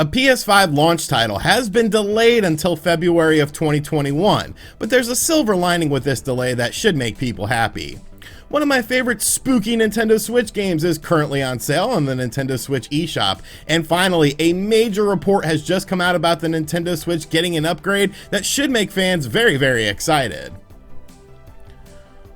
A PS5 launch title has been delayed until February of 2021, but there's a silver lining with this delay that should make people happy. One of my favorite spooky Nintendo Switch games is currently on sale on the Nintendo Switch eShop, and finally, a major report has just come out about the Nintendo Switch getting an upgrade that should make fans very excited.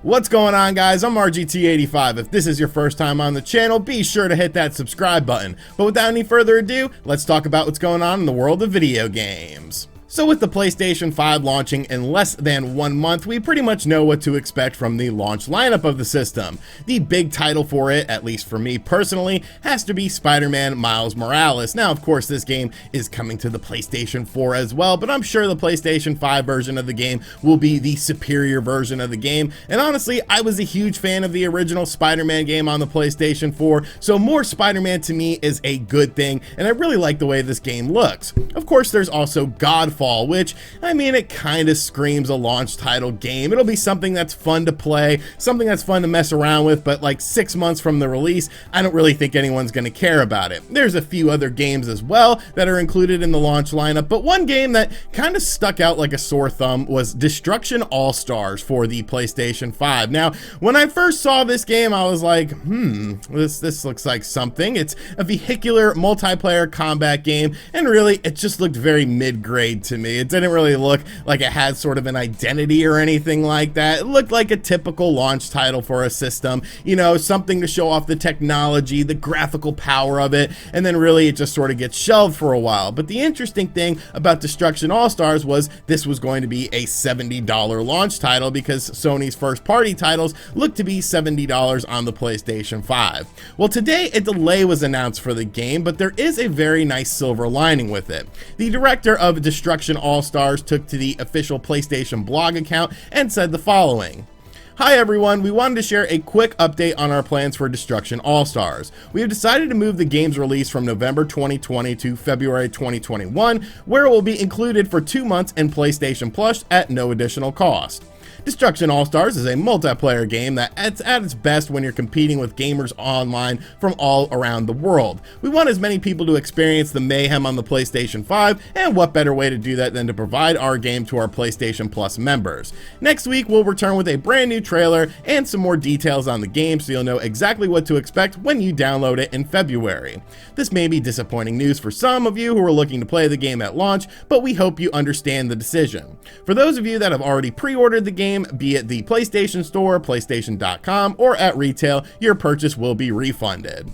What's going on, guys? I'm RGT85. If this is your first time on the channel, be sure to hit that subscribe button. But without any further ado, let's talk about what's going on in the world of video games. So with the PlayStation 5 launching in less than 1 month, we pretty much know what to expect from the launch lineup of the system. The big title for it, at least for me personally, has to be Spider-Man Miles Morales. Now, of course, this game is coming to the PlayStation 4 as well, but I'm sure the PlayStation 5 version of the game will be the superior version of the game. And honestly, I was a huge fan of the original Spider-Man game on the PlayStation 4, so more Spider-Man to me is a good thing, and I really like the way this game looks. Of course, there's also Godfall, which, I mean, it kind of screams a launch title game. It'll be something that's fun to play, something that's fun to mess around with, but like 6 months from the release, I don't really think anyone's going to care about it. There's a few other games as well that are included in the launch lineup, but one game that kind of stuck out like a sore thumb was Destruction All-Stars for the PlayStation 5. Now, when I first saw this game, I was like, this looks like something. It's a vehicular multiplayer combat game, and really, it just looked very mid-grade to me. It didn't really look like it had sort of an identity or anything like that. It looked like a typical launch title for a system, you know, something to show off the technology, the graphical power of it, and then really it just sort of gets shelved for a while. But the interesting thing about Destruction All-Stars was this was going to be a $70 launch title because Sony's first party titles looked to be $70 on the PlayStation 5. Well, today a delay was announced for the game, but there is a very nice silver lining with it. The director of Destruction All-Stars took to the official PlayStation blog account and said the following. Hi everyone, we wanted to share a quick update on our plans for Destruction All-Stars. We have decided to move the game's release from November 2020 to February 2021, where it will be included for 2 months in PlayStation Plus at no additional cost. Destruction All-Stars is a multiplayer game that is at its best when you're competing with gamers online from all around the world. We want as many people to experience the mayhem on the PlayStation 5, and what better way to do that than to provide our game to our PlayStation Plus members. Next week, we'll return with a brand new trailer and some more details on the game so you'll know exactly what to expect when you download it in February. This may be disappointing news for some of you who are looking to play the game at launch, but we hope you understand the decision. For those of you that have already pre-ordered the game, be it the PlayStation Store, PlayStation.com, or at retail, your purchase will be refunded.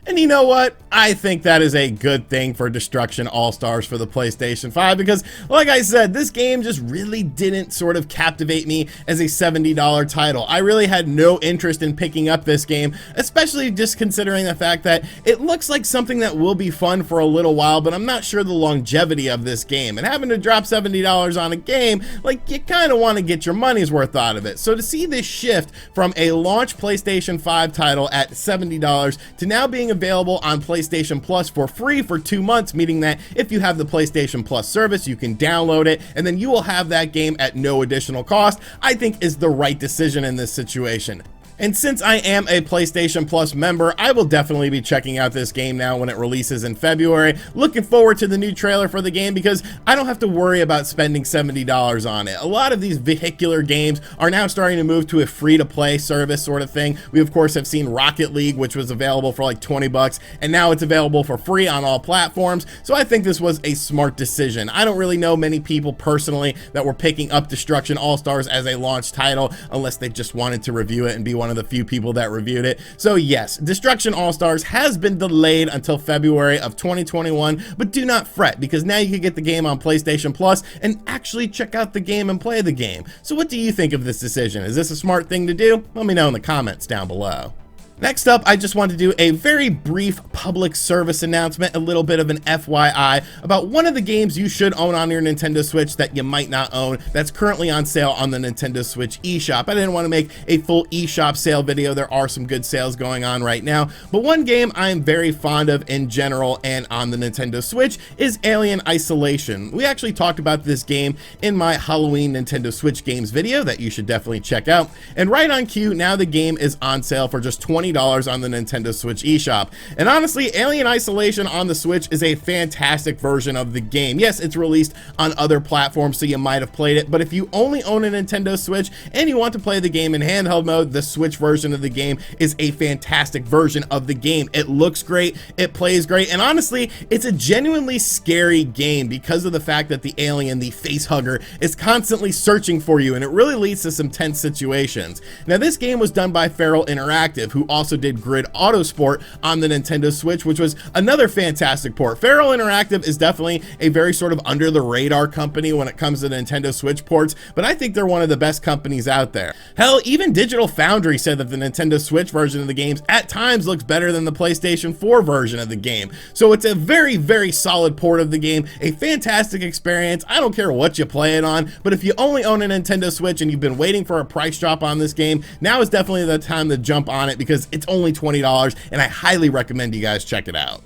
And you know what? I think that is a good thing for Destruction All-Stars for the PlayStation 5 because, like I said, this game just really didn't sort of captivate me as a $70 title. I really had no interest in picking up this game, especially just considering the fact that it looks like something that will be fun for a little while, but I'm not sure the longevity of this game. And having to drop $70 on a game, like, you kind of want to get your money's worth out of it. So to see this shift from a launch PlayStation 5 title at $70 to now being available on PlayStation Plus for free for 2 months, meaning that if you have the PlayStation Plus service, you can download it and then you will have that game at no additional cost, I think is the right decision in this situation. And since I am a PlayStation Plus member, I will definitely be checking out this game now when it releases in February. Looking forward to the new trailer for the game because I don't have to worry about spending $70 on it. A lot of these vehicular games are now starting to move to a free-to-play service sort of thing. We, of course, have seen Rocket League, which was available for like 20 bucks, and now it's available for free on all platforms. So I think this was a smart decision. I don't really know many people personally that were picking up Destruction All-Stars as a launch title unless they just wanted to review it and be one of the few people that reviewed it. So yes, Destruction All-Stars has been delayed until February of 2021, but do not fret because now you can get the game on PlayStation Plus and actually check out the game and play the game. So what do you think of this decision? Is this a smart thing to do? Let me know in the comments down below. Next up, I just wanted to do a very brief public service announcement, a little bit of an FYI about one of the games you should own on your Nintendo Switch that you might not own that's currently on sale on the Nintendo Switch eShop. I didn't want to make a full eShop sale video. There are some good sales going on right now, but one game I am very fond of in general and on the Nintendo Switch is Alien Isolation. We actually talked about this game in my Halloween Nintendo Switch games video that you should definitely check out. And right on cue, now the game is on sale for just $20 $20 on the Nintendo Switch eShop. And honestly, Alien Isolation on the Switch is a fantastic version of the game. Yes, it's released on other platforms, so you might have played it, but if you only own a Nintendo Switch and you want to play the game in handheld mode, the Switch version of the game is a fantastic version of the game. It looks great, it plays great, and honestly, it's a genuinely scary game because of the fact that the alien, the face hugger, is constantly searching for you, and it really leads to some tense situations. Now, this game was done by Feral Interactive, who also did Grid Autosport on the Nintendo Switch, which was another fantastic port. Feral Interactive is definitely a very sort of under the radar company when it comes to Nintendo Switch ports, but I think they're one of the best companies out there. Hell, even Digital Foundry said that the Nintendo Switch version of the games at times looks better than the PlayStation 4 version of the game. So it's a very, very solid port of the game, a fantastic experience. I don't care what you play it on, but if you only own a Nintendo Switch and you've been waiting for a price drop on this game, now is definitely the time to jump on it because it's only $20, and I highly recommend you guys check it out.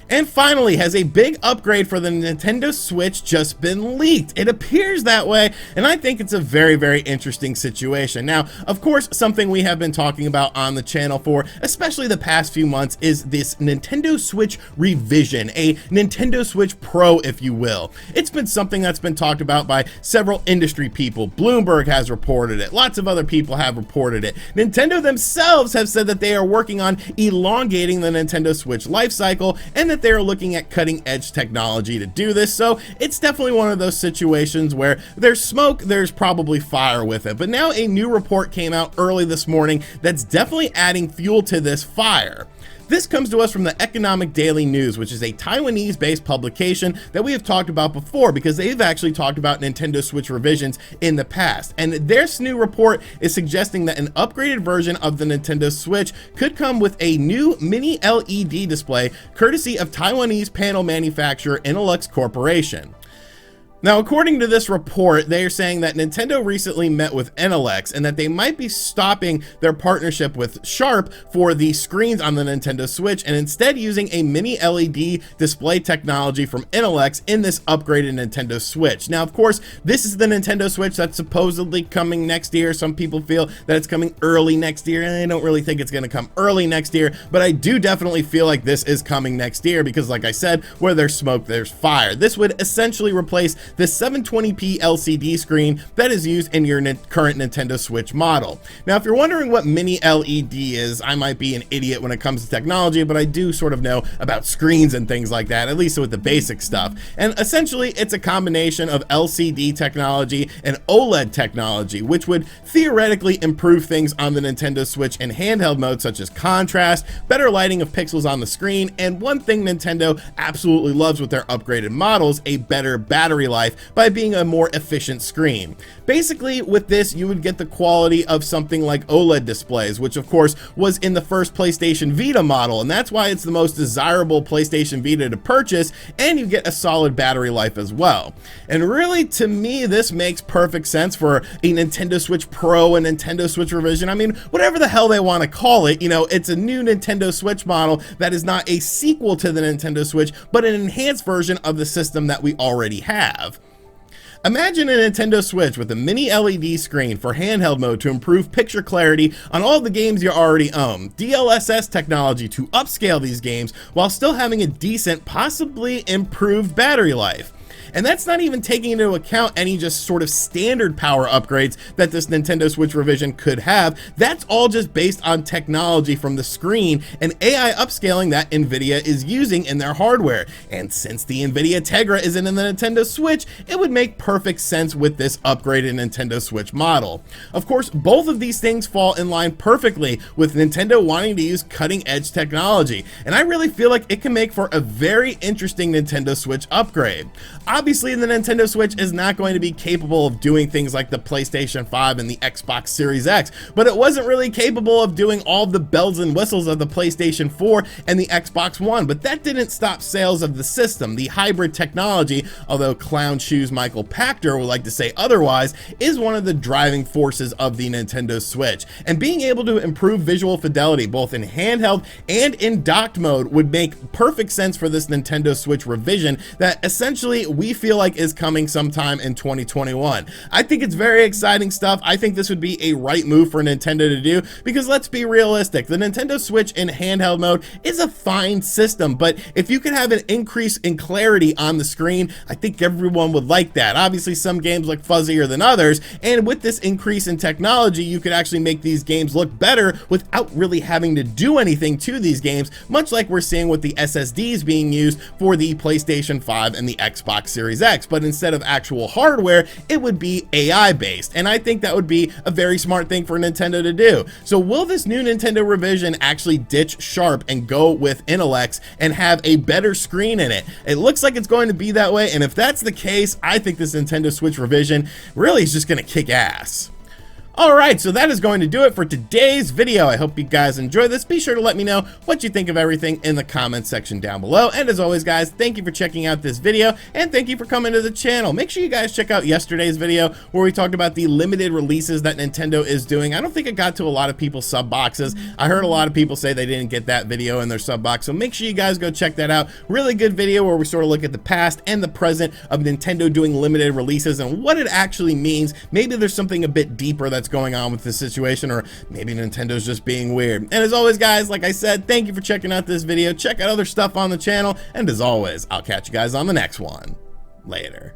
And finally, has a big upgrade for the Nintendo Switch just been leaked? It appears that way, and I think it's a very, very interesting situation. Now, of course, something we have been talking about on the channel for especially the past few months is this Nintendo Switch revision, a Nintendo Switch Pro, if you will. It's been something that's been talked about by several industry people. Bloomberg has reported it. Lots of other people have reported it. Nintendo themselves have said that they are working on elongating the Nintendo Switch life cycle, and that they're looking at cutting edge technology to do this. So it's definitely one of those situations where there's smoke, there's probably fire with it. But now a new report came out early this morning that's definitely adding fuel to this fire. This comes to us from the Economic Daily News, which is a Taiwanese-based publication that we have talked about before because they've actually talked about Nintendo Switch revisions in the past. And their new report is suggesting that an upgraded version of the Nintendo Switch could come with a new mini LED display courtesy of Taiwanese panel manufacturer Innolux Corporation. Now, according to this report, they are saying that Nintendo recently met with Innolux and that they might be stopping their partnership with Sharp for the screens on the Nintendo Switch and instead using a mini LED display technology from Innolux in this upgraded Nintendo Switch. Now, of course, this is the Nintendo Switch that's supposedly coming next year. Some people feel that it's coming early next year, and I don't really think it's going to come early next year, but I do definitely feel like this is coming next year because, like I said, where there's smoke, there's fire. This would essentially replace this 720p LCD screen that is used in your current Nintendo Switch model. Now, if you're wondering what mini LED is, I might be an idiot when it comes to technology, but I do sort of know about screens and things like that, at least with the basic stuff. And essentially, it's a combination of LCD technology and OLED technology, which would theoretically improve things on the Nintendo Switch in handheld mode, such as contrast, better lighting of pixels on the screen, and one thing Nintendo absolutely loves with their upgraded models, a better battery life by being a more efficient screen. Basically, with this, you would get the quality of something like OLED displays, which of course was in the first PlayStation Vita model, and that's why it's the most desirable PlayStation Vita to purchase, and you get a solid battery life as well. And really, to me, this makes perfect sense for a Nintendo Switch Pro and Nintendo Switch revision. I mean, whatever the hell they want to call it, you know, it's a new Nintendo Switch model that is not a sequel to the Nintendo Switch, but an enhanced version of the system that we already have. Imagine a Nintendo Switch with a mini LED screen for handheld mode to improve picture clarity on all the games you already own, DLSS technology to upscale these games while still having a decent, possibly improved battery life. And that's not even taking into account any just sort of standard power upgrades that this Nintendo Switch revision could have. That's all just based on technology from the screen and AI upscaling that NVIDIA is using in their hardware. And since the NVIDIA Tegra isn't in the Nintendo Switch, it would make perfect sense with this upgraded Nintendo Switch model. Of course, both of these things fall in line perfectly with Nintendo wanting to use cutting-edge technology, and I really feel like it can make for a very interesting Nintendo Switch upgrade. Obviously, the Nintendo Switch is not going to be capable of doing things like the PlayStation 5 and the Xbox Series X, but it wasn't really capable of doing all the bells and whistles of the PlayStation 4 and the Xbox One, but that didn't stop sales of the system. The hybrid technology, although Clown Shoes Michael Pachter would like to say otherwise, is one of the driving forces of the Nintendo Switch. And being able to improve visual fidelity both in handheld and in docked mode would make perfect sense for this Nintendo Switch revision that essentially we we feel like is coming sometime in 2021. I think it's very exciting stuff. I think this would be a right move for Nintendo to do, because let's be realistic, the Nintendo Switch in handheld mode is a fine system, but if you could have an increase in clarity on the screen, I think everyone would like that. Obviously, some games look fuzzier than others, and with this increase in technology, you could actually make these games look better without really having to do anything to these games, much like we're seeing with the SSDs being used for the PlayStation 5 and the Xbox Series X. But instead of actual hardware, it would be AI based, and I think that would be a very smart thing for Nintendo to do. So will this new Nintendo revision actually ditch Sharp and go with Intellex and have a better screen in it? It looks like it's going to be that way, and if that's the case, I think this Nintendo Switch revision really is just going to kick ass. Alright, so that is going to do it for today's video. I hope you guys enjoyed this. Be sure to let me know what you think of everything in the comments section down below. And as always, guys, thank you for checking out this video, and thank you for coming to the channel. Make sure you guys check out yesterday's video where we talked about the limited releases that Nintendo is doing. I don't think it got to a lot of people's sub boxes. I heard a lot of people say they didn't get that video in their sub box, so make sure you guys go check that out. Really good video where we sort of look at the past and the present of Nintendo doing limited releases and what it actually means. Maybe there's something a bit deeper that's going on with this situation, or maybe Nintendo's just being weird. And as always, guys, like I said, thank you for checking out this video. Check out other stuff on the channel, and as always, I'll catch you guys on the next one. Later.